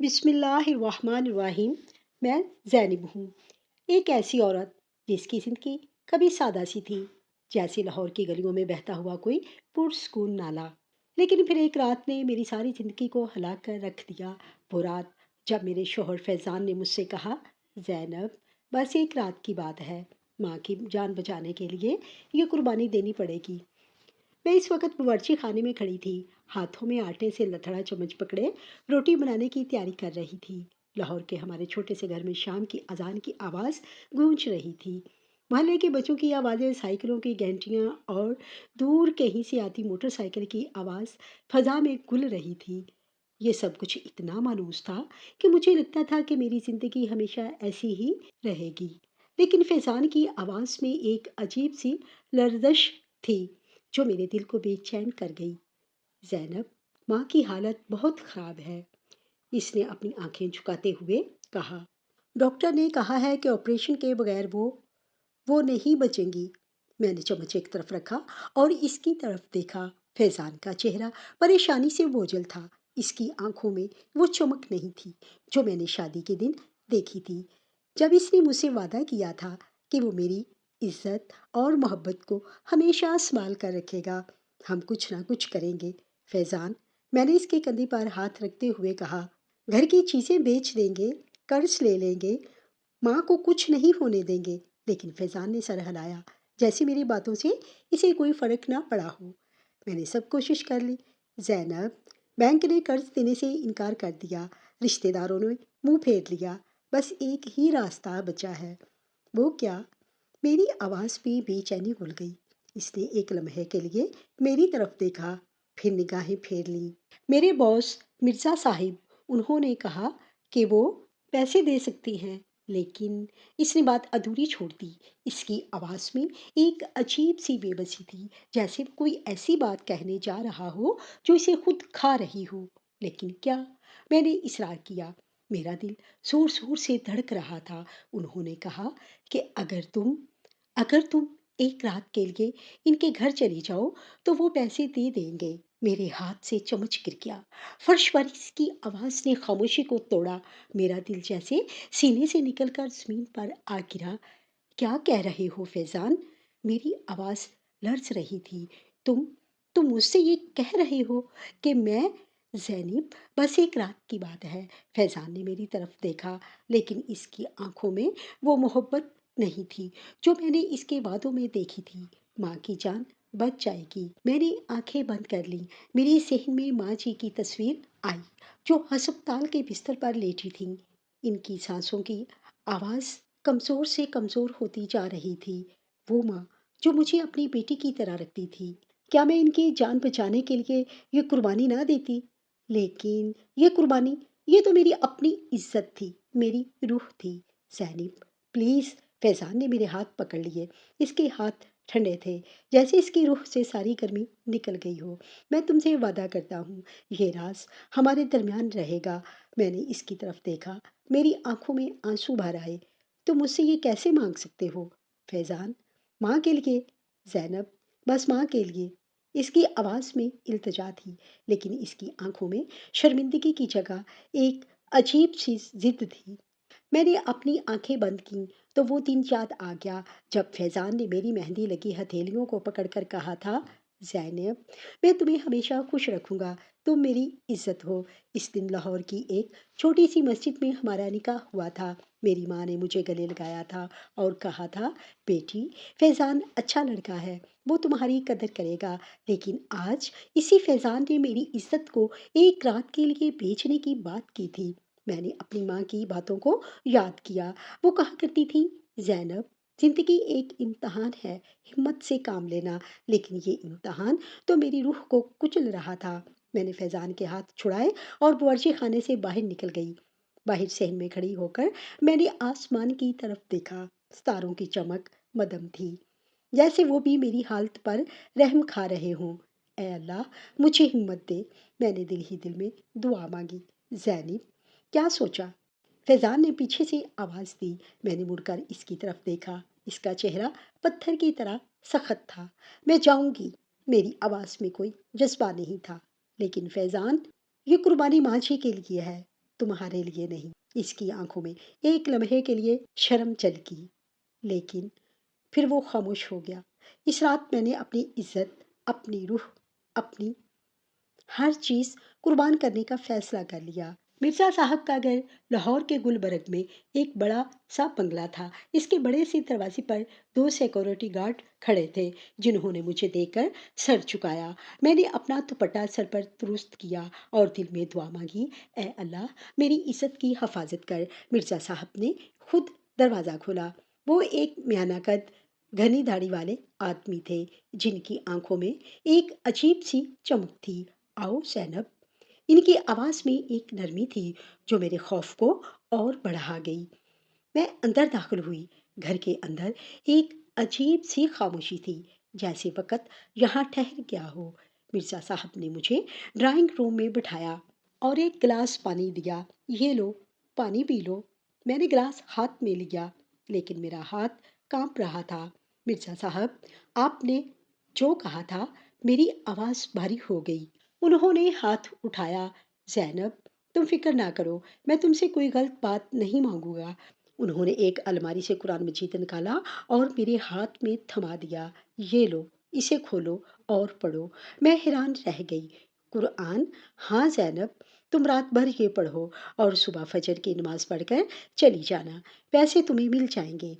بسم اللہ الرحمن الرحیم۔ میں زینب ہوں، ایک ایسی عورت جس کی زندگی کبھی سادہ سی تھی، جیسے لاہور کی گلیوں میں بہتا ہوا کوئی پرسکون نالا، لیکن پھر ایک رات نے میری ساری زندگی کو ہلا کر رکھ دیا۔ وہ رات جب میرے شوہر فیضان نے مجھ سے کہا، زینب بس ایک رات کی بات ہے، ماں کی جان بچانے کے لیے یہ قربانی دینی پڑے گی۔ میں اس وقت باورچی خانے میں کھڑی تھی، ہاتھوں میں آٹے سے لتھڑا چمچ پکڑے روٹی بنانے کی تیاری کر رہی تھی۔ لاہور کے ہمارے چھوٹے سے گھر میں شام کی اذان کی آواز گونج رہی تھی۔ محلے کے بچوں کی آوازیں، سائیکلوں کی گھنٹیاں اور دور کہیں سے آتی موٹر سائیکل کی آواز فضا میں گل رہی تھی۔ یہ سب کچھ اتنا مانوس تھا کہ مجھے لگتا تھا کہ میری زندگی ہمیشہ ایسی ہی رہے گی۔ لیکن فیضان کی آواز میں ایک عجیب سی لرزش تھی جو میرے دل کو بے چین کر گئی۔ زینب، ماں کی حالت بہت خراب ہے، اس نے اپنی آنکھیں جھکاتے ہوئے کہا۔ ڈاکٹر نے کہا ہے کہ آپریشن کے بغیر وہ نہیں بچیں گی۔ میں نے چمچ ایک طرف رکھا اور اس کی طرف دیکھا۔ فیضان کا چہرہ پریشانی سے بوجھل تھا، اس کی آنکھوں میں وہ چمک نہیں تھی جو میں نے شادی کے دن دیکھی تھی، جب اس نے مجھ سے وعدہ کیا تھا کہ وہ میری عزت اور محبت کو ہمیشہ سنبھال کر رکھے گا۔ ہم کچھ نہ کچھ کریں گے فیضان، میں نے اس کے کندھے پر ہاتھ رکھتے ہوئے کہا۔ گھر کی چیزیں بیچ دیں گے، قرض لے لیں گے، ماں کو کچھ نہیں ہونے دیں گے۔ لیکن فیضان نے سر ہلایا، جیسے میری باتوں سے اسے کوئی فرق نہ پڑا ہو۔ میں نے سب کوشش کر لی زینب، بینک نے قرض دینے سے انکار کر دیا، رشتہ داروں نے منہ پھیر لیا، بس ایک ہی راستہ بچا ہے۔ وہ کیا؟ میری آواز بھی بے چینی گھل گئی۔ اس نے ایک لمحے کے لیے میری طرف دیکھا، پھر نگاہیں پھیر لیں۔ میرے باس مرزا صاحب، انہوں نے کہا کہ وہ پیسے دے سکتی ہیں، لیکن اس نے بات ادھوری چھوڑ دی۔ اس کی آواز میں ایک عجیب سی بے بسی تھی، جیسے وہ کوئی ایسی بات کہنے جا رہا ہو جو اسے خود کھا رہی ہو۔ لیکن کیا؟ میں نے اصرار کیا، میرا دل زور زور سے دھڑک رہا تھا۔ انہوں نے کہا کہ اگر تم ایک رات کے لیے ان کے گھر چلی جاؤ تو وہ پیسے دے دیں گے۔ میرے ہاتھ سے چمچ گر گیا، فرش پر اس کی آواز نے خاموشی کو توڑا۔ میرا دل جیسے سینے سے نکل کر زمین پر آ گرا۔ کیا کہہ رہے ہو فیضان؟ میری آواز لرز رہی تھی۔ تم مجھ سے یہ کہہ رہے ہو کہ میں زینب بس ایک رات کی بات ہے۔ فیضان نے میری طرف دیکھا، لیکن اس کی آنکھوں میں وہ محبت نہیں تھی جو میں نے اس کے وعدوں میں دیکھی تھی۔ ماں کی جان بچ جائے گی۔ میں نے آنکھیں بند کر لیں، میری ذہن میں ماں جی کی تصویر آئی جو ہسپتال کے بستر پر لیٹی تھیں۔ ان کی سانسوں کی آواز کمزور سے کمزور ہوتی جا رہی تھی۔ وہ ماں جو مجھے اپنی بیٹی کی طرح رکھتی تھی، کیا میں ان کی جان بچانے کے لیے یہ قربانی نہ دیتی؟ لیکن یہ قربانی، یہ تو میری اپنی عزت تھی، میری روح تھی۔ زینب پلیز۔ فیضان نے میرے ہاتھ پکڑ لیے، اس کے ہاتھ ٹھنڈے تھے، جیسے اس کی روح سے ساری گرمی نکل گئی ہو۔ میں تم سے وعدہ کرتا ہوں، یہ راز ہمارے درمیان رہے گا۔ میں نے اس کی طرف دیکھا، میری آنکھوں میں آنسو بھر آئے۔ تم مجھ سے یہ کیسے مانگ سکتے ہو فیضان؟ ماں کے لیے زینب، بس ماں کے لیے۔ اس کی آواز میں التجا تھی، لیکن اس کی آنکھوں میں شرمندگی کی جگہ ایک عجیب سی ضد تھی۔ میں نے اپنی آنکھیں بند کیں تو وہ دن یاد آ گیا جب فیضان نے میری مہندی لگی ہتھیلیوں کو پکڑ کر کہا تھا، زینب میں تمہیں ہمیشہ خوش رکھوں گا، تم میری عزت ہو۔ اس دن لاہور کی ایک چھوٹی سی مسجد میں ہمارا نکاح ہوا تھا۔ میری ماں نے مجھے گلے لگایا تھا اور کہا تھا، بیٹی فیضان اچھا لڑکا ہے، وہ تمہاری قدر کرے گا۔ لیکن آج اسی فیضان نے میری عزت کو ایک رات کے لیے بیچنے کی بات کی تھی۔ میں نے اپنی ماں کی باتوں کو یاد کیا۔ وہ کہا کرتی تھی، زینب زندگی ایک امتحان ہے، ہمت سے کام لینا۔ لیکن یہ امتحان تو میری روح کو کچل رہا تھا۔ میں نے فیضان کے ہاتھ چھڑائے اور باورچی خانے سے باہر نکل گئی۔ باہر صحن میں کھڑی ہو کر میں نے آسمان کی طرف دیکھا، ستاروں کی چمک مدھم تھی، جیسے وہ بھی میری حالت پر رحم کھا رہے ہوں۔ اے اللہ مجھے ہمت دے، میں نے دل ہی دل میں دعا مانگی۔ زینب کیا سوچا؟ فیضان نے پیچھے سے آواز دی۔ میں نے مڑ کر اس کی طرف دیکھا، اس کا چہرہ پتھر کی طرح سخت تھا۔ میں جاؤں گی، میری آواز میں کوئی جذبہ نہیں تھا۔ لیکن فیضان، یہ قربانی ماں جی کے لیے ہے، تمہارے لیے نہیں۔ اس کی آنکھوں میں ایک لمحے کے لیے شرم چلکی، لیکن پھر وہ خاموش ہو گیا۔ اس رات میں نے اپنی عزت، اپنی روح، اپنی ہر چیز قربان کرنے کا فیصلہ کر لیا۔ مرزا صاحب کا گھر لاہور کے گلبرگ میں ایک بڑا سا بنگلہ تھا۔ اس کے بڑے سے دروازے پر 2 سیکورٹی گارڈ کھڑے تھے، جنہوں نے مجھے دیکھ کر سر جھکایا۔ میں نے اپنا دوپٹہ سر پر درست کیا اور دل میں دعا مانگی، اے اللہ میری عزت کی حفاظت کر۔ مرزا صاحب نے خود دروازہ کھولا۔ وہ ایک میانہ قد، گھنی داڑھی والے آدمی تھے، جن کی آنکھوں میں ایک عجیب سی چمک تھی۔ آؤ زینب، ان کی آواز میں ایک نرمی تھی جو میرے خوف کو اور بڑھا گئی۔ میں اندر داخل ہوئی۔ گھر کے اندر ایک عجیب سی خاموشی تھی، جیسے وقت یہاں ٹھہر گیا ہو۔ مرزا صاحب نے مجھے ڈرائنگ روم میں بٹھایا اور ایک گلاس پانی دیا۔ یہ لو، پانی پی لو۔ میں نے گلاس ہاتھ میں لیا، لیکن میرا ہاتھ کانپ رہا تھا۔ مرزا صاحب، آپ نے جو کہا تھا، میری آواز بھاری ہو گئی۔ انہوں نے ہاتھ اٹھایا، زینب تم فکر نہ کرو، میں تم سے کوئی غلط بات نہیں مانگوں گا۔ انہوں نے ایک الماری سے قرآن مجید نکالا اور میرے ہاتھ میں تھما دیا۔ یہ لو، اسے کھولو اور پڑھو۔ میں حیران رہ گئی۔ قرآن؟ ہاں زینب، تم رات بھر یہ پڑھو اور صبح فجر کی نماز پڑھ کر چلی جانا، پیسے تمہیں مل جائیں گے۔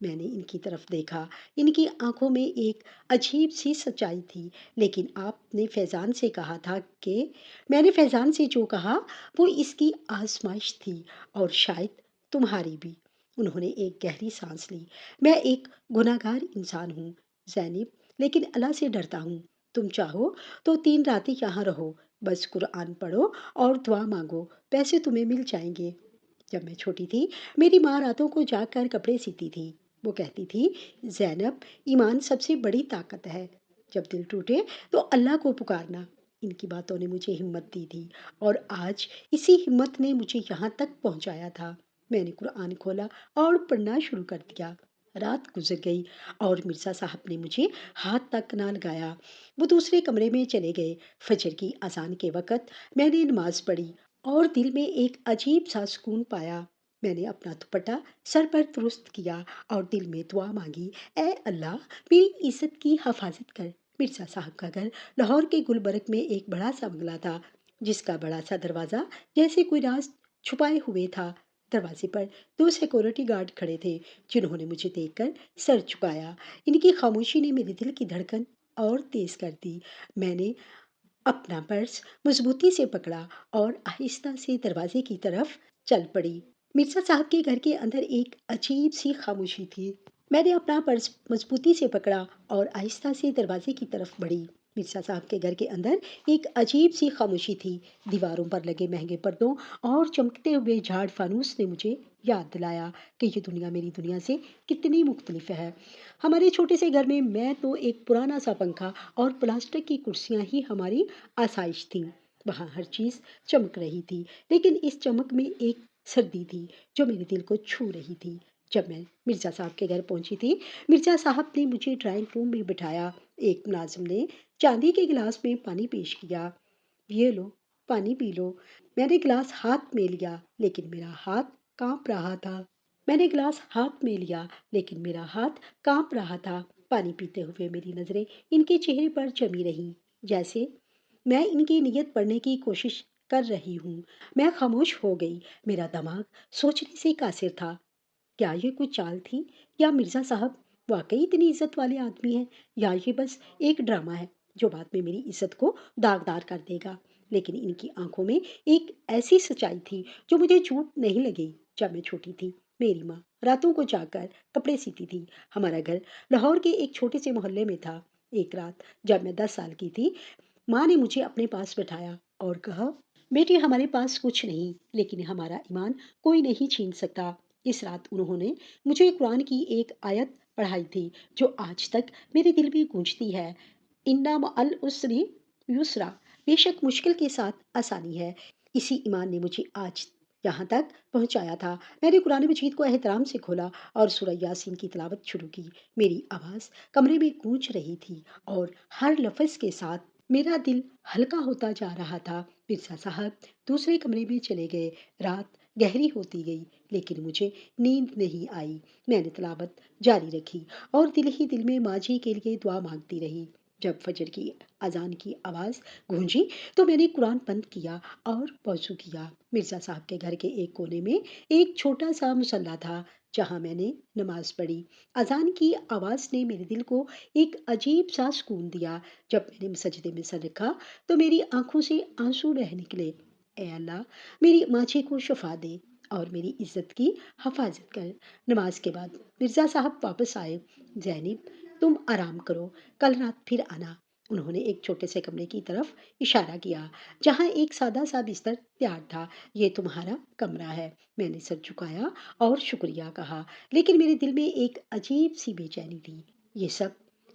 میں نے ان کی طرف دیکھا۔ ان کی آنکھوں میں ایک عجیب سی سچائی تھی۔ لیکن آپ نے فیضان سے کہا تھا کہ… میں نے فیضان سے جو کہا وہ اس کی آزمائش تھی، اور شاید تمہاری بھی۔ انہوں نے ایک گہری سانس لی۔ میں ایک گناہ گار انسان ہوں زینب، لیکن اللہ سے ڈرتا ہوں۔ تم چاہو تو 3 راتیں یہاں رہو، بس قرآن پڑھو اور دعا مانگو، پیسے تمہیں مل جائیں گے۔ جب میں چھوٹی تھی، میری ماں راتوں کو جاگ کر کپڑے سیتی تھی۔ وہ کہتی تھی، زینب ایمان سب سے بڑی طاقت ہے، جب دل ٹوٹے تو اللہ کو پکارنا۔ ان کی باتوں نے مجھے ہمت دی تھی، اور آج اسی ہمت نے مجھے یہاں تک پہنچایا تھا۔ میں نے قرآن کھولا اور پڑھنا شروع کر دیا۔ رات گزر گئی اور مرزا صاحب نے مجھے ہاتھ تک نہ لگایا۔ وہ دوسرے کمرے میں چلے گئے۔ فجر کی اذان کے وقت میں نے نماز پڑھی اور دل میں ایک عجیب سا سکون پایا۔ میں نے اپنا دوپٹہ سر پر درست کیا اور دل میں دعا مانگی، اے اللہ میری عزت کی حفاظت کر۔ مرزا صاحب کا گھر لاہور کے گلبرگ میں ایک بڑا سا بنگلہ تھا، جس کا بڑا سا دروازہ جیسے کوئی راز چھپائے ہوئے تھا۔ دروازے پر 2 سیکورٹی گارڈ کھڑے تھے، جنہوں نے مجھے دیکھ کر سر جھکایا۔ ان کی خاموشی نے میرے دل کی دھڑکن اور تیز کر دی۔ میں نے اپنا پرس مضبوطی سے پکڑا اور آہستہ سے دروازے کی طرف چل پڑی۔ مرزا صاحب کے گھر کے اندر ایک عجیب سی خاموشی تھی۔ میں نے اپنا پرس مضبوطی سے پکڑا اور آہستہ سے دروازے کی طرف بڑھی۔ مرزا صاحب کے گھر کے اندر ایک عجیب سی خاموشی تھی۔ دیواروں پر لگے مہنگے پردوں اور چمکتے ہوئے جھاڑ فانوس نے مجھے یاد دلایا کہ یہ دنیا میری دنیا سے کتنی مختلف ہے۔ ہمارے چھوٹے سے گھر میں تو ایک پرانا سا پنکھا اور پلاسٹک کی کرسیاں ہی ہماری آسائش تھیں۔ وہاں ہر چیز چمک رہی تھی، لیکن اس چمک میں ایک سردی تھی جو میرے دل کو چھو رہی تھی۔ جب میں مرزا صاحب کے گھر پہنچی تھی، مرزا صاحب نے مجھے ڈرائنگ روم میں بٹھایا۔ ایک ملازم نے چاندی کے گلاس میں پانی پیش کیا۔ یہ لو، پانی پی لو۔ میں نے گلاس ہاتھ میں لیا، لیکن میرا ہاتھ کانپ رہا تھا۔ پانی پیتے ہوئے میری نظریں ان کے چہرے پر جمی رہیں، جیسے میں ان کی نیت پڑھنے کی کوشش کر رہی ہوں۔ میں خاموش ہو گئی۔ میرا دماغ سوچنے سے قاصر تھا۔ کیا یہ کوئی چال تھی، یا مرزا صاحب واقعی اتنی عزت والے آدمی ہیں، یا یہ بس ایک ڈرامہ ہے جو بعد میں میری عزت کو داغدار کر دے گا؟ لیکن ان کی آنکھوں میں ایک ایسی سچائی تھی جو مجھے جھوٹ نہیں لگی۔ جب میں چھوٹی تھی، میری ماں راتوں کو جا کر کپڑے سیتی تھی۔ ہمارا گھر لاہور کے ایک چھوٹے سے محلے میں تھا۔ ایک رات جب میں 10 سال کی تھی، ماں نے مجھے اپنے پاس بٹھایا اور کہا، بیٹی ہمارے پاس کچھ نہیں، لیکن ہمارا ایمان کوئی نہیں چھین سکتا۔ اس رات انہوں نے مجھے قرآن کی ایک آیت پڑھائی تھی جو آج تک میرے دل میں گونجتی ہے، اِنَّ مَعَ الْعُسْرِ یسرا، بے شک مشکل کے ساتھ آسانی ہے۔ اسی ایمان نے مجھے آج یہاں تک پہنچایا تھا۔ میں نے قرآن مجید کو احترام سے کھولا اور سورہ یاسین کی تلاوت شروع کی۔ میری آواز کمرے میں گونج رہی تھی اور ہر لفظ کے ساتھ میرا دل ہلکا ہوتا جا رہا تھا۔ مرزا صاحب دوسرے کمرے میں چلے گئے۔ رات گہری ہوتی گئی لیکن مجھے نیند نہیں آئی۔ میں نے تلاوت جاری رکھی اور دل ہی دل میں ماں جی کے لیے دعا مانگتی رہی۔ جب فجر کی اذان کی آواز گونجی تو میں نے قرآن بند کیا اور وضو کیا۔ مرزا صاحب کے گھر کے ایک کونے میں ایک چھوٹا سا مصلی تھا جہاں میں نے نماز پڑھی۔ اذان کی آواز نے میرے دل کو ایک عجیب سا سکون دیا۔ جب میں نے سجدے میں سر رکھا تو میری آنکھوں سے آنسو بہہ نکلے۔ اے اللہ، میری ماں کو شفا دے اور میری عزت کی حفاظت کر۔ نماز کے بعد مرزا صاحب واپس آئے۔ زینب، تم آرام کرو، کل رات پھر آنا۔ انہوں نے ایک چھوٹے سے کمرے کی طرف اشارہ کیا جہاں ایک سادہ سا بستر تیار تھا۔ یہ تمہارا کمرہ ہے۔ میں نے سر جھکایا اور شکریہ کہا، لیکن میرے دل میں ایک عجیب سی بے چینی تھی۔ یہ سب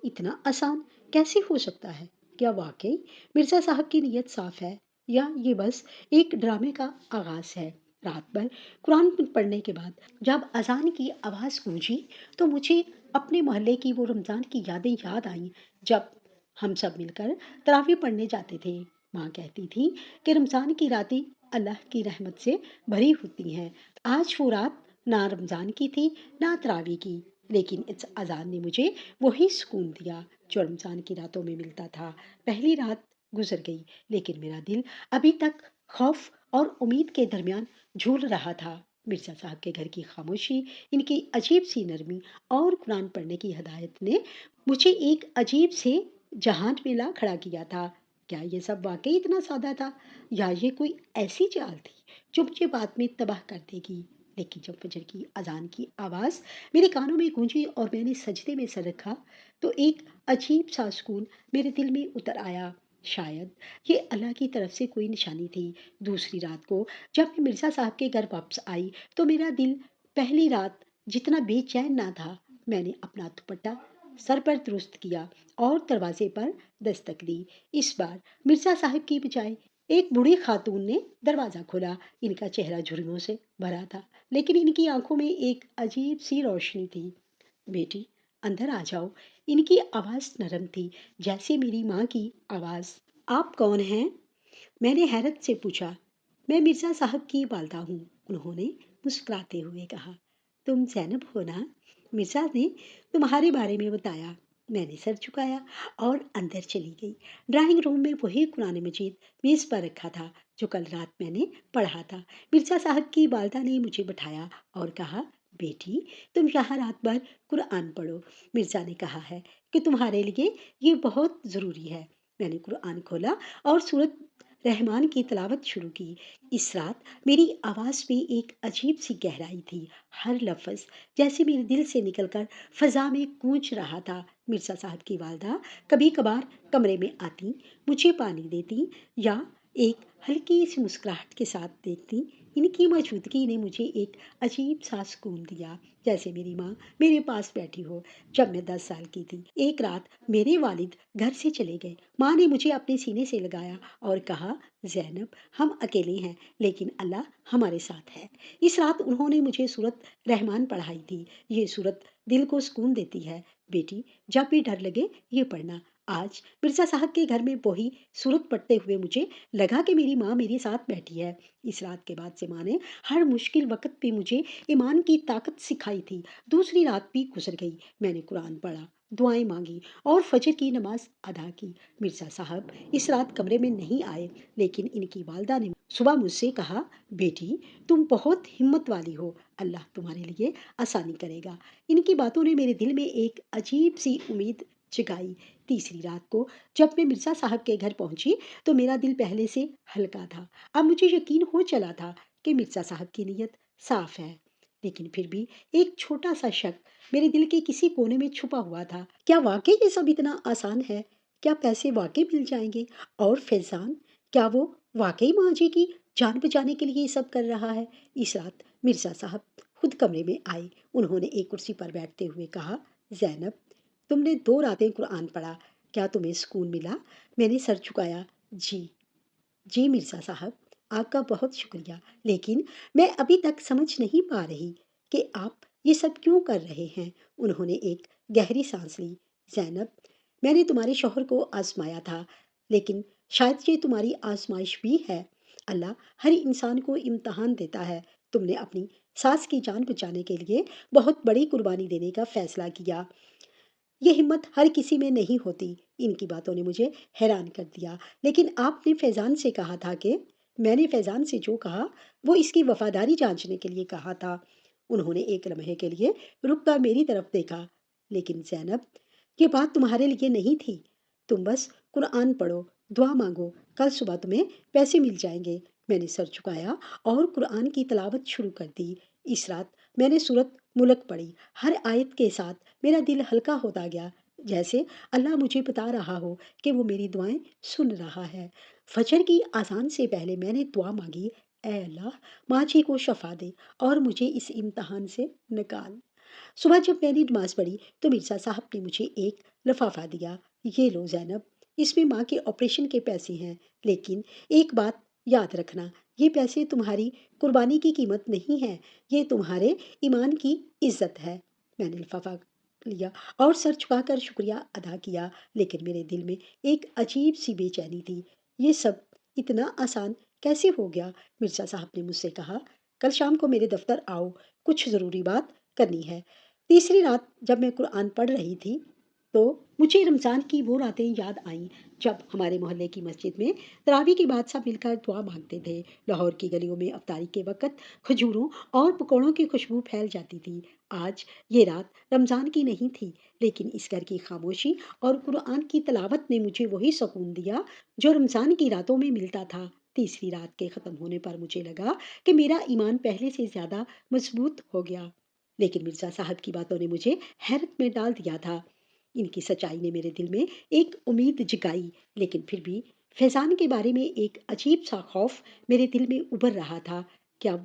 اتنا آسان کیسے ہو سکتا ہے؟ کیا واقعی مرزا صاحب کی نیت صاف ہے یا یہ بس ایک ڈرامے کا آغاز ہے؟ رات بھر قرآن پڑھنے کے بعد جب اذان کی آواز گونجی تو مجھے اپنے محلے کی وہ رمضان کی یادیں یاد آئیں جب ہم سب مل کر تراویح پڑھنے جاتے تھے۔ ماں کہتی تھی کہ رمضان کی راتیں اللہ کی رحمت سے بھری ہوتی ہیں۔ آج وہ رات نہ رمضان کی تھی نہ تراویح کی، لیکن اس اذان نے مجھے وہی سکون دیا جو رمضان کی راتوں میں ملتا تھا۔ پہلی رات گزر گئی لیکن میرا دل ابھی تک خوف اور امید کے درمیان جھول رہا تھا۔ مرزا صاحب کے گھر کی خاموشی، ان کی عجیب سی نرمی اور قرآن پڑھنے کی ہدایت نے مجھے ایک عجیب سے جہان میں لا کھڑا کیا تھا۔ کیا یہ سب واقعی اتنا سادہ تھا یا یہ کوئی ایسی چال تھی جو مجھے بعد میں تباہ کر دے گی؟ لیکن جب فجر کی اذان کی آواز میرے کانوں میں گونجی اور میں نے سجدے میں سر رکھا تو ایک عجیب سا سکون میرے دل میں اتر آیا۔ شاید یہ اللہ کی طرف سے کوئی نشانی تھی۔ دوسری رات کو جب میں مرزا صاحب کے گھر واپس آئی تو میرا دل پہلی رات جتنا بے چین نہ تھا۔ میں نے اپنا دوپٹہ سر پر درست کیا اور دروازے پر دستک دی۔ اس بار مرزا صاحب کی بجائے ایک بوڑھی خاتون نے دروازہ کھولا۔ ان کا چہرہ جھریوں سے بھرا تھا لیکن ان کی آنکھوں میں ایک عجیب سی روشنی تھی۔ بیٹی، اندر آ جاؤ۔ ان کی آواز نرم تھی جیسے میری ماں کی آواز۔ آپ کون ہیں؟ میں نے حیرت سے پوچھا۔ میں مرزا صاحب کی والدہ ہوں، انہوں نے مسکراتے ہوئے کہا۔ تم زینب ہو نا؟ مرزا نے تمہارے بارے میں بتایا۔ میں نے سر جھکایا اور اندر چلی گئی۔ ڈرائنگ روم میں وہی قرآن مجید میز پر رکھا تھا جو کل رات میں نے پڑھا تھا۔ مرزا صاحب کی والدہ نے مجھے بٹھایا اور کہا، بیٹی، تم یہاں رات بھر قرآن پڑھو۔ مرزا نے کہا ہے کہ تمہارے لیے یہ بہت ضروری ہے۔ میں نے قرآن کھولا اور سورۃ رحمان کی تلاوت شروع کی۔ اس رات میری آواز میں ایک عجیب سی گہرائی تھی۔ ہر لفظ جیسے میرے دل سے نکل کر فضا میں گونج رہا تھا۔ مرزا صاحب کی والدہ کبھی کبھار کمرے میں آتی، مجھے پانی دیتی یا ایک ہلکی سی مسکراہٹ کے ساتھ دیکھتی۔ ان کی موجودگی نے مجھے ایک عجیب سا سکون دیا، جیسے میری ماں میرے پاس بیٹھی ہو۔ جب میں 10 سال کی تھی، ایک رات میرے والد گھر سے چلے گئے۔ ماں نے مجھے اپنے سینے سے لگایا اور کہا، زینب، ہم اکیلے ہیں لیکن اللہ ہمارے ساتھ ہے۔ اس رات انہوں نے مجھے سورۃ رحمان پڑھائی تھی۔ یہ سورت دل کو سکون دیتی ہے۔ بیٹی، جب بھی ڈر لگے یہ پڑھنا۔ آج مرزا صاحب کے گھر میں وہی سورت پڑھتے ہوئے مجھے لگا کہ میری ماں میرے ساتھ بیٹھی ہے۔ اس رات کے بعد سے ماں نے ہر مشکل وقت پہ مجھے ایمان کی طاقت سکھائی تھی۔ دوسری رات بھی گزر گئی۔ میں نے قرآن پڑھا، دعائیں مانگی اور فجر کی نماز ادا کی۔ مرزا صاحب اس رات کمرے میں نہیں آئے لیکن ان کی والدہ نے صبح مجھ سے کہا، بیٹی، تم بہت ہمت والی ہو، اللہ تمہارے لیے آسانی کرے گا۔ ان کی باتوں نے میرے دل میں ایک عجیب سی امید جگائی۔ تیسری رات کو جب میں مرزا صاحب کے گھر پہنچی تو میرا دل پہلے سے ہلکا تھا۔ اب مجھے یقین ہو چلا تھا کہ مرزا صاحب کی نیت صاف ہے، لیکن پھر بھی ایک چھوٹا سا شک میرے دل کے کسی کونے میں چھپا ہوا تھا۔ کیا واقعی یہ سب اتنا آسان ہے؟ کیا پیسے واقعی مل جائیں گے؟ اور فیضان، کیا وہ واقعی ماں جی کی جان بچانے کے لیے یہ سب کر رہا ہے؟ اس رات مرزا صاحب خود کمرے میں آئے۔ انہوں نے ایک کرسی پر بیٹھتے ہوئے کہا، زینب، تم نے 2 راتیں قرآن پڑھا، کیا تمہیں سکون ملا؟ میں نے سر جھکایا۔ جی جی مرزا صاحب، آپ کا بہت شکریہ، لیکن میں ابھی تک سمجھ نہیں پا رہی کہ آپ یہ سب کیوں کر رہے ہیں۔ انہوں نے ایک گہری سانس لی۔ زینب، میں نے تمہارے شوہر کو آزمایا تھا لیکن شاید یہ تمہاری آزمائش بھی ہے۔ اللہ ہر انسان کو امتحان دیتا ہے۔ تم نے اپنی ساس کی جان بچانے کے لیے بہت بڑی قربانی دینے کا فیصلہ کیا۔ یہ ہمت ہر کسی میں نہیں ہوتی۔ ان کی باتوں نے مجھے حیران کر دیا۔ لیکن آپ نے فیضان سے کہا تھا کہ میں نے فیضان سے جو کہا وہ اس کی وفاداری جانچنے کے لیے کہا تھا۔ انہوں نے ایک لمحے کے لیے رک کر میری طرف دیکھا۔ لیکن زینب، یہ بات تمہارے لیے نہیں تھی۔ تم بس قرآن پڑھو، دعا مانگو، کل صبح تمہیں پیسے مل جائیں گے۔ میں نے سر جھکایا اور قرآن کی تلاوت شروع کر دی۔ اس رات میں نے سورت ملک پڑھی۔ ہر آیت کے ساتھ میرا دل ہلکا ہوتا گیا، جیسے اللہ مجھے بتا رہا ہو کہ وہ میری دعائیں سن رہا ہے۔ فجر کی اذان سے پہلے میں نے دعا مانگی، اے اللہ، ماجی کو شفا دے اور مجھے اس امتحان سے نکال۔ صبح جب میں نے نماز پڑھی تو مرزا صاحب نے مجھے ایک لفافہ دیا۔ یہ لو زینب، اس میں ماں کے آپریشن کے پیسے ہیں، لیکن ایک بات یاد رکھنا، یہ پیسے تمہاری قربانی کی قیمت نہیں ہے، یہ تمہارے ایمان کی عزت ہے۔ میں نے لفافہ لیا اور سر جھکا کر شکریہ ادا کیا، لیکن میرے دل میں ایک عجیب سی بے چینی تھی۔ یہ سب اتنا آسان کیسے ہو گیا؟ مرزا صاحب نے مجھ سے کہا، کل شام کو میرے دفتر آؤ، کچھ ضروری بات کرنی ہے۔ تیسری رات جب میں قرآن پڑھ رہی تھی تو مجھے رمضان کی وہ راتیں یاد آئیں جب ہمارے محلے کی مسجد میں تراویح کے بعد سب مل کر دعا مانگتے تھے۔ لاہور کی گلیوں میں افطاری کے وقت کھجوروں اور پکوڑوں کی خوشبو پھیل جاتی تھی۔ آج یہ رات رمضان کی نہیں تھی، لیکن اس گھر کی خاموشی اور قرآن کی تلاوت نے مجھے وہی سکون دیا جو رمضان کی راتوں میں ملتا تھا۔ تیسری رات کے ختم ہونے پر مجھے لگا کہ میرا ایمان پہلے سے زیادہ مضبوط ہو گیا، لیکن مرزا صاحب کی باتوں نے مجھے حیرت میں ڈال دیا تھا۔ ان کی سچائی نے میرے دل میں ایک امید جگائی، لیکن پھر بھی فیضان کے بارے میں ایک عجیب سا خوف میرے دل میں ابھر رہا تھا۔ کیا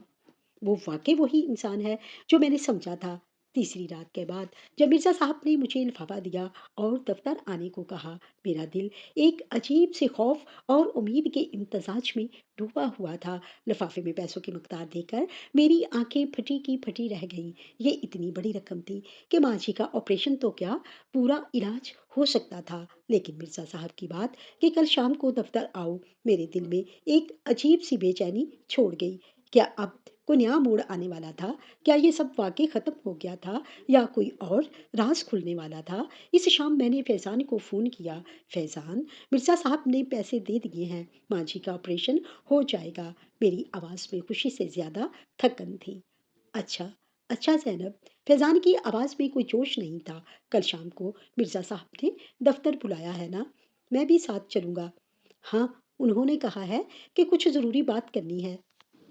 وہ واقعی وہی انسان ہے جو میں نے سمجھا تھا؟ تیسری رات کے بعد جب مرزا صاحب نے مجھے لفافہ دیا اور دفتر آنے کو کہا، میرا دل ایک عجیب سے خوف اور امید کے امتزاج میں ڈوبا ہوا تھا۔ لفافے میں پیسوں کی مقدار دیکھ کر میری آنکھیں پھٹی کی پھٹی رہ گئیں۔ یہ اتنی بڑی رقم تھی کہ ماں جی کا آپریشن تو کیا، پورا علاج ہو سکتا تھا۔ لیکن مرزا صاحب کی بات کہ کل شام کو دفتر آؤ، میرے دل میں ایک عجیب سی بے چینی چھوڑ گئی۔ کیا اب کوئی نیا موڑ آنے والا تھا؟ کیا یہ سب واقعی ختم ہو گیا تھا یا کوئی اور راز کھلنے والا تھا؟ اس شام میں نے فیضان کو فون کیا، فیضان، مرزا صاحب نے پیسے دے دیے ہیں، ماں جی کا آپریشن ہو جائے گا۔ میری آواز میں خوشی سے زیادہ تھکن تھی۔ اچھا اچھا زینب، فیضان کی آواز میں کوئی جوش نہیں تھا۔ کل شام کو مرزا صاحب نے دفتر بلایا ہے نا؟ میں بھی ساتھ چلوں گا۔ ہاں، انہوں نے کہا ہے کہ کچھ ضروری بات کرنی ہے۔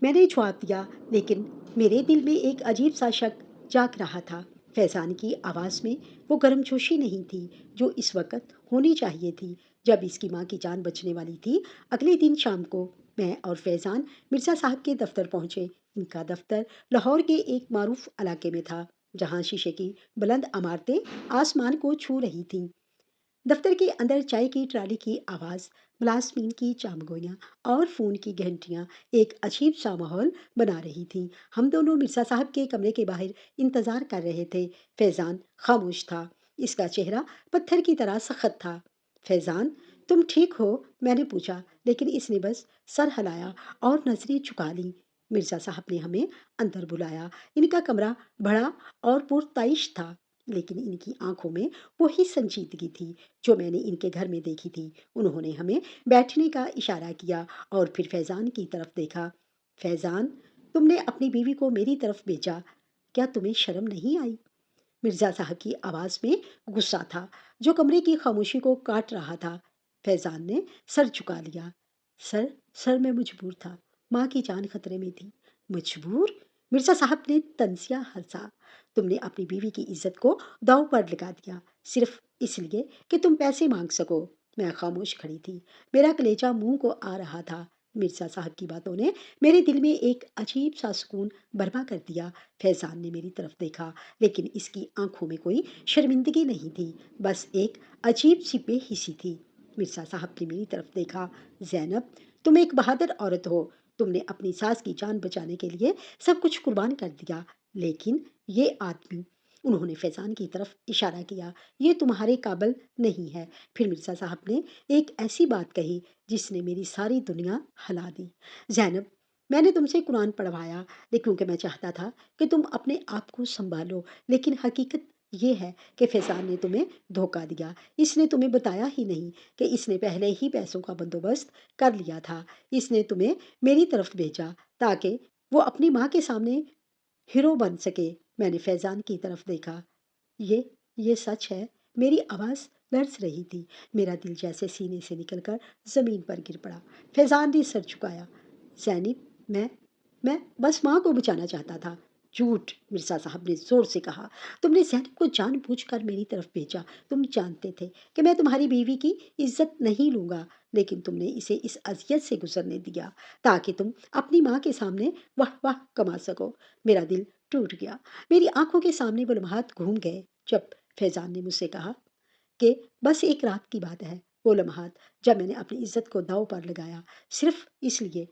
میں نے جواب دیا، لیکن میرے دل میں ایک عجیب سا شک جاگ رہا تھا۔ فیضان کی آواز میں وہ گرم جوشی نہیں تھی جو اس وقت ہونی چاہیے تھی جب اس کی ماں کی جان بچنے والی تھی۔ اگلے دن شام کو میں اور فیضان مرزا صاحب کے دفتر پہنچے۔ ان کا دفتر لاہور کے ایک معروف علاقے میں تھا، جہاں شیشے کی بلند عمارتیں آسمان کو چھو رہی تھیں۔ دفتر کے اندر چائے کی ٹرالی کی آواز، ملازمین کی چامگوئیاں اور فون کی گھنٹیاں ایک عجیب سا ماحول بنا رہی تھیں۔ ہم دونوں مرزا صاحب کے کمرے کے باہر انتظار کر رہے تھے۔ فیضان خاموش تھا، اس کا چہرہ پتھر کی طرح سخت تھا۔ فیضان، تم ٹھیک ہو؟ میں نے پوچھا، لیکن اس نے بس سر ہلایا اور نظریں چکا لیں۔ مرزا صاحب نے ہمیں اندر بلایا۔ ان کا کمرہ بڑا اور پرتعیش تھا، لیکن ان کی آنکھوں میں وہی سنجیدگی تھی جو میں نے ان کے گھر میں دیکھی تھی۔ انہوں نے ہمیں بیٹھنے کا اشارہ کیا اور پھر فیضان کی طرف دیکھا۔ فیضان، تم نے اپنی بیوی کو میری طرف بھیجا، کیا تمہیں شرم نہیں آئی؟ مرزا صاحب کی آواز میں غصہ تھا جو کمرے کی خاموشی کو کاٹ رہا تھا۔ فیضان نے سر جھکا لیا۔ سر سر میں مجبور تھا، ماں کی جان خطرے میں تھی۔ مجبور؟ مرزا صاحب نے طنزیہ ہنسا۔ تم نے اپنی بیوی کی عزت کو داؤ پر لگا دیا، صرف اس لیے کہ تم پیسے مانگ سکو۔ میں خاموش کھڑی تھی، میرا کلیجہ منہ کو آ رہا تھا۔ مرزا صاحب کی باتوں نے میرے دل میں ایک عجیب سا سکون برپا کر دیا۔ فیضان نے میری طرف دیکھا، لیکن اس کی آنکھوں میں کوئی شرمندگی نہیں تھی، بس ایک عجیب سی بے حسی تھی۔ مرزا صاحب نے میری طرف دیکھا، زینب، تم ایک بہادر عورت ہو، تم نے اپنی ساس کی جان بچانے کے لیے سب کچھ قربان کر دیا، لیکن یہ آدمی، انہوں نے فیضان کی طرف اشارہ کیا۔ یہ تمہارے قابل نہیں ہے۔ پھر مرزا صاحب نے ایک ایسی بات کہی جس نے میری ساری دنیا ہلا دی۔ زینب، میں نے تم سے قرآن پڑھوایا کیونکہ میں چاہتا تھا کہ تم اپنے آپ کو سنبھالو، لیکن حقیقت یہ ہے کہ فیضان نے تمہیں دھوکہ دیا۔ اس نے تمہیں بتایا ہی نہیں کہ اس نے پہلے ہی پیسوں کا بندوبست کر لیا تھا۔ اس نے تمہیں میری طرف بھیجا تاکہ وہ اپنی ماں کے سامنے ہیرو بن سکے۔ میں نے فیضان کی طرف دیکھا۔ یہ سچ ہے۔ میری آواز لرز رہی تھی، میرا دل جیسے سینے سے نکل کر زمین پر گر پڑا۔ فیضان نے سر جھکایا۔ زینب، میں بس ماں کو بچانا چاہتا تھا۔ جھوٹ، مرزا صاحب نے زور سے کہا۔ تم نے زینب کو جان بوجھ کر میری طرف بھیجا۔ تم جانتے تھے کہ میں تمہاری بیوی کی عزت نہیں لوں گا، لیکن تم نے اسے اس اذیت سے گزرنے دیا تاکہ تم اپنی ماں کے سامنے واہ واہ کما سکو۔ میرا دل ٹوٹ گیا۔ میری آنکھوں کے سامنے وہ لمحات گھوم گئے جب فیضان نے مجھ سے کہا کہ بس ایک رات کی بات ہے۔ وہ لمحات جب میں نے اپنی عزت کو داؤ پر لگایا صرف اس لیے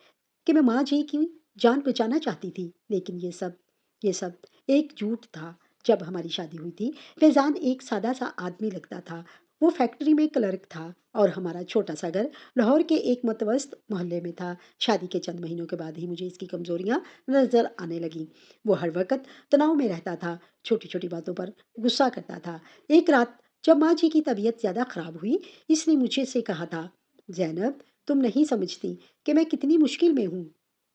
کہ میں ماں جی کی جان بچانا چاہتی تھی، لیکن یہ سب ایک جھوٹ تھا۔ جب ہماری شادی ہوئی تھی، فیضان ایک سادہ سا آدمی لگتا تھا۔ وہ فیکٹری میں کلرک تھا اور ہمارا چھوٹا سا گھر لاہور کے ایک متوسط محلے میں تھا۔ شادی کے چند مہینوں کے بعد ہی مجھے اس کی کمزوریاں نظر آنے لگیں۔ وہ ہر وقت تناؤ میں رہتا تھا، چھوٹی چھوٹی باتوں پر غصہ کرتا تھا۔ ایک رات جب ماں جی کی طبیعت زیادہ خراب ہوئی، اس نے مجھے سے کہا تھا، زینب، تم نہیں سمجھتی کہ میں کتنی مشکل میں ہوں۔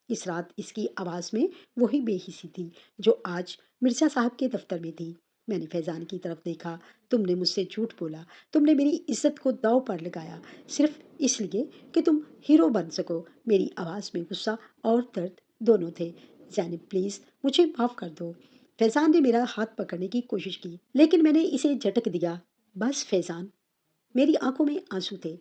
اس رات اس کی آواز میں وہی بے حسی تھی جو آج مرزا صاحب کے دفتر میں تھی۔ میں نے فیضان کی طرف دیکھا۔ تم نے مجھ سے جھوٹ بولا، تم نے میری عزت کو داؤ پر لگایا صرف اس لیے کہ تم ہیرو بن سکو۔ میری آواز میں غصہ اور درد دونوں تھے۔ زینب پلیز مجھے معاف کر دو۔ فیضان نے میرا ہاتھ پکڑنے کی کوشش کی، لیکن میں نے اسے جھٹک دیا۔ بس فیضان، میری آنکھوں میں آنسو تھے،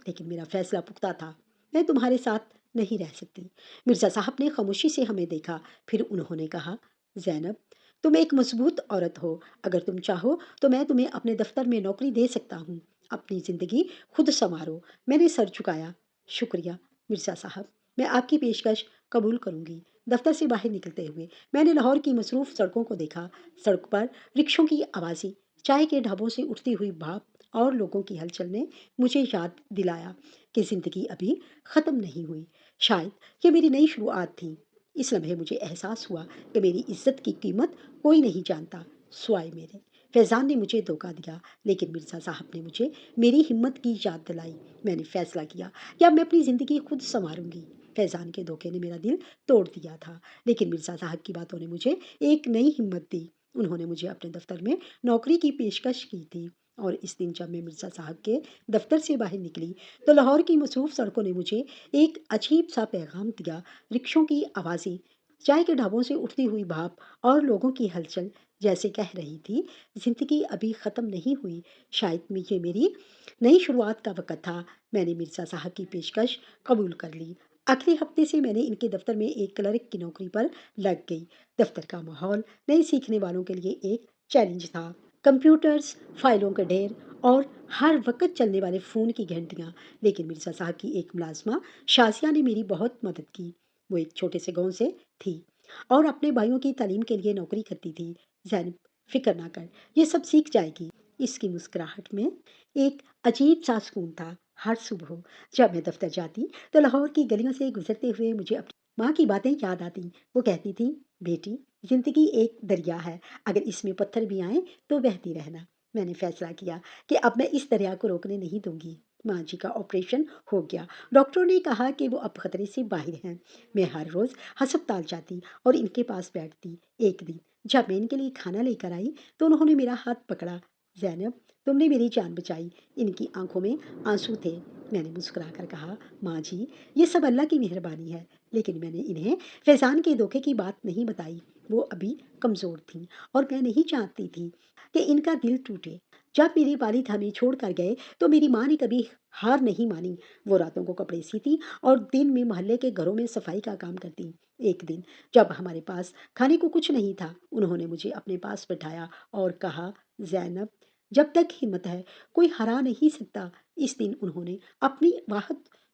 لیکن میرا فیصلہ پختہ تھا۔ میں تمہارے ساتھ نہیں رہ سکتی۔ مرزا صاحب نے خاموشی سے ہمیں دیکھا، پھر انہوں نے کہا، زینب، تم ایک مضبوط عورت ہو۔ اگر تم چاہو تو میں تمہیں اپنے دفتر میں نوکری دے سکتا ہوں۔ اپنی زندگی خود سنوارو۔ میں نے سر جھکایا۔ شکریہ مرزا صاحب، میں آپ کی پیشکش قبول کروں گی۔ دفتر سے باہر نکلتے ہوئے میں نے لاہور کی مصروف سڑکوں کو دیکھا۔ سڑک پر رکشوں کی آوازیں، چائے کے ڈھابوں سے اٹھتی ہوئی بھاپ اور لوگوں کی ہلچل نے مجھے یاد دلایا کہ زندگی ابھی ختم نہیں ہوئی۔ شاید یہ میری نئی شروعات تھی۔ اس لمحے مجھے احساس ہوا کہ میری عزت کی قیمت کوئی نہیں جانتا سوائے میرے۔ فیضان نے مجھے دھوکہ دیا، لیکن مرزا صاحب نے مجھے میری ہمت کی یاد دلائی۔ میں نے فیصلہ کیا کہ اب میں اپنی زندگی خود سنواروں گی۔ فیضان کے دھوکے نے میرا دل توڑ دیا تھا، لیکن مرزا صاحب کی باتوں نے مجھے ایک نئی ہمت دی۔ انہوں نے مجھے اپنے دفتر میں نوکری کی پیشکش کی تھی، اور اس دن جب میں مرزا صاحب کے دفتر سے باہر نکلی تو لاہور کی مصروف سڑکوں نے مجھے ایک عجیب سا پیغام دیا۔ رکشوں کی آوازیں، چائے کے ڈھابوں سے اٹھتی ہوئی بھاپ اور لوگوں کی ہلچل جیسے کہہ رہی تھی، زندگی ابھی ختم نہیں ہوئی۔ شاید یہ میری نئی شروعات کا وقت تھا۔ میں نے مرزا صاحب کی پیشکش قبول کر لی۔ اگلے ہفتے سے میں نے ان کے دفتر میں ایک کلرک کی نوکری پر لگ گئی۔ دفتر کا ماحول نئے سیکھنے والوں کے لیے ایک چیلنج تھا۔ کمپیوٹرز، فائلوں کے ڈھیر اور ہر وقت چلنے والے فون کی گھنٹیاں، لیکن مرزا صاحب کی ایک ملازمہ شازیہ نے میری بہت مدد کی۔ وہ ایک چھوٹے سے گاؤں سے تھی اور اپنے بھائیوں کی تعلیم کے لیے نوکری کرتی تھی۔ زینب، فکر نہ کر، یہ سب سیکھ جائے گی۔ اس کی مسکراہٹ میں ایک عجیب سا سکون تھا۔ ہر صبح جب میں دفتر جاتی تو لاہور کی گلیوں سے گزرتے ہوئے مجھے اپنی ماں کی باتیں یاد آتی۔ وہ کہتی تھی، بیٹی، زندگی ایک دریا ہے، اگر اس میں پتھر بھی آئیں تو بہتی رہنا۔ میں نے فیصلہ کیا کہ اب میں اس دریا کو روکنے نہیں دوں گی۔ ماں جی کا آپریشن ہو گیا۔ ڈاکٹروں نے کہا کہ وہ اب خطرے سے باہر ہیں۔ میں ہر روز ہسپتال جاتی اور ان کے پاس بیٹھتی۔ ایک دن جب میں ان کے لیے کھانا لے کر آئی تو انہوں نے میرا ہاتھ پکڑا۔ زینب، تم نے میری جان بچائی۔ ان کی آنکھوں میں آنسو تھے۔ میں نے مسکرا کر کہا، ماں جی، یہ سب اللہ کی مہربانی ہے، لیکن میں نے انہیں فیضان کے دھوکے کی بات نہیں بتائی۔ وہ ابھی کمزور تھیں اور میں نہیں چاہتی تھی کہ ان کا دل ٹوٹے۔ جب میرے والد ہمیں چھوڑ کر گئے تو میری ماں نے کبھی ہار نہیں مانی۔ وہ راتوں کو کپڑے سیتی اور دن میں محلے کے گھروں میں صفائی کا کام کرتی۔ ایک دن جب ہمارے پاس کھانے کو کچھ نہیں تھا، انہوں نے مجھے اپنے پاس بٹھایا اور کہا، زینب، جب تک ہمت ہے کوئی ہرا نہیں سکتا۔ اس دن انہوں نے اپنی واحد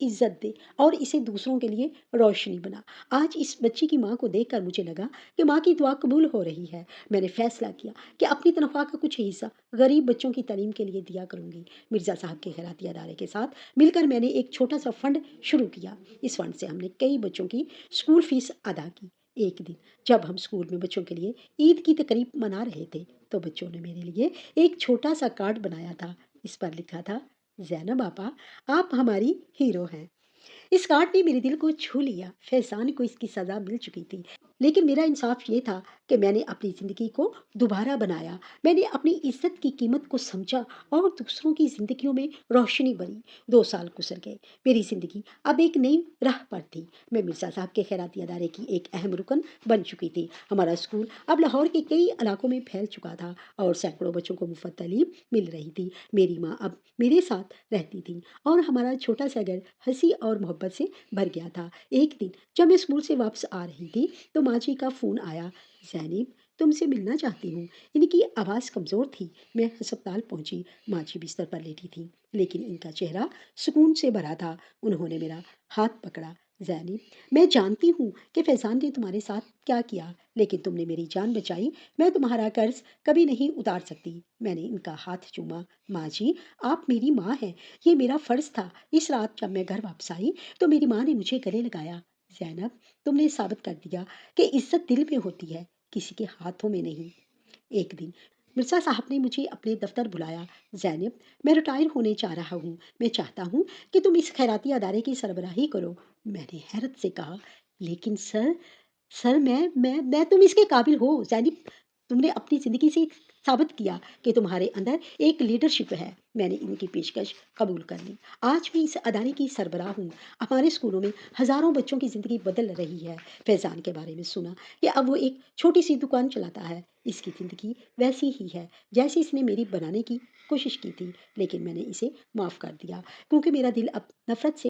عزت دے اور اسے دوسروں کے لیے روشنی بنا۔ آج اس بچی کی ماں کو دیکھ کر مجھے لگا کہ ماں کی دعا قبول ہو رہی ہے۔ میں نے فیصلہ کیا کہ اپنی تنخواہ کا کچھ حصہ غریب بچوں کی تعلیم کے لیے دیا کروں گی۔ مرزا صاحب کے خیراتی ادارے کے ساتھ مل کر میں نے ایک چھوٹا سا فنڈ شروع کیا۔ اس فنڈ سے ہم نے کئی بچوں کی اسکول فیس ادا کی۔ ایک دن جب ہم اسکول میں بچوں کے لیے عید کی تقریب منا رہے تھے تو بچوں نے میرے لیے ایک چھوٹا سا کارڈ بنایا تھا۔ اس پر لکھا تھا، زینب آپا، آپ ہماری ہیرو ہیں۔ اس کارڈ نے میرے دل کو چھو لیا۔ فیضان کو اس کی سزا مل چکی تھی، لیکن میرا انصاف یہ تھا کہ میں نے اپنی زندگی کو دوبارہ بنایا۔ میں نے اپنی عزت کی قیمت کو سمجھا اور دوسروں کی زندگیوں میں روشنی بری۔ 2 سال گزر گئے، میری زندگی اب ایک نئی راہ پر تھی۔ میں مرزا صاحب کے خیراتی ادارے کی ایک اہم رکن بن چکی تھی۔ ہمارا اسکول اب لاہور کے کئی علاقوں میں پھیل چکا تھا اور سینکڑوں بچوں کو مفت تعلیم مل رہی تھی۔ میری ماں اب میرے ساتھ رہتی تھی اور ہمارا چھوٹا سا گھر ہنسی اور محبت سے بھر گیا تھا۔ ایک دن جب میں اسکول سے واپس آ رہی تھی تو ماں جی کا فون آیا، زینب تم سے ملنا چاہتی ہوں۔ ان کی آواز کمزور تھی۔ میں ہسپتال پہنچی۔ ماں جی بستر پر لیٹی تھی لیکن ان کا چہرہ سکون سے بھرا تھا۔ انہوں نے میرا ہاتھ پکڑا۔ زینب، میں جانتی ہوں کہ فیضان نے تمہارے ساتھ کیا کیا، لیکن تم نے میری جان بچائی۔ میں تمہارا قرض کبھی نہیں اتار سکتی۔ میں نے ان کا ہاتھ چوما۔ ماں جی، آپ میری ماں ہیں، یہ میرا فرض تھا۔ اس رات جب میں گھر واپس آئی تو میری ماں نے مجھے گلے لگایا۔ زینب، تم نے ثابت کر دیا کہ عزت دل میں ہوتی ہے، کسی کے ہاتھوں میں نہیں۔ ایک دن مرزا صاحب نے مجھے اپنے دفتر بلایا۔ زینب، میں ریٹائر ہونے جا رہا ہوں۔ میں چاہتا ہوں کہ تم اس خیراتی ادارے کی سربراہی کرو۔ میں نے حیرت سے کہا، لیکن سر میں تم اس کے قابل ہو زینب۔ تم نے اپنی زندگی سے ثابت کیا کہ تمہارے اندر ایک لیڈرشپ ہے۔ میں نے ان کی پیشکش قبول کر لی۔ آج میں اس ادارے کی سربراہ ہوں۔ ہمارے اسکولوں میں ہزاروں بچوں کی زندگی بدل رہی ہے۔ فیضان کے بارے میں سنا کہ اب وہ ایک چھوٹی سی دکان چلاتا ہے۔ اس کی زندگی ویسی ہی ہے جیسی اس نے میری بنانے کی کوشش کی تھی، لیکن میں نے اسے معاف کر دیا کیونکہ میرا دل اب نفرت سے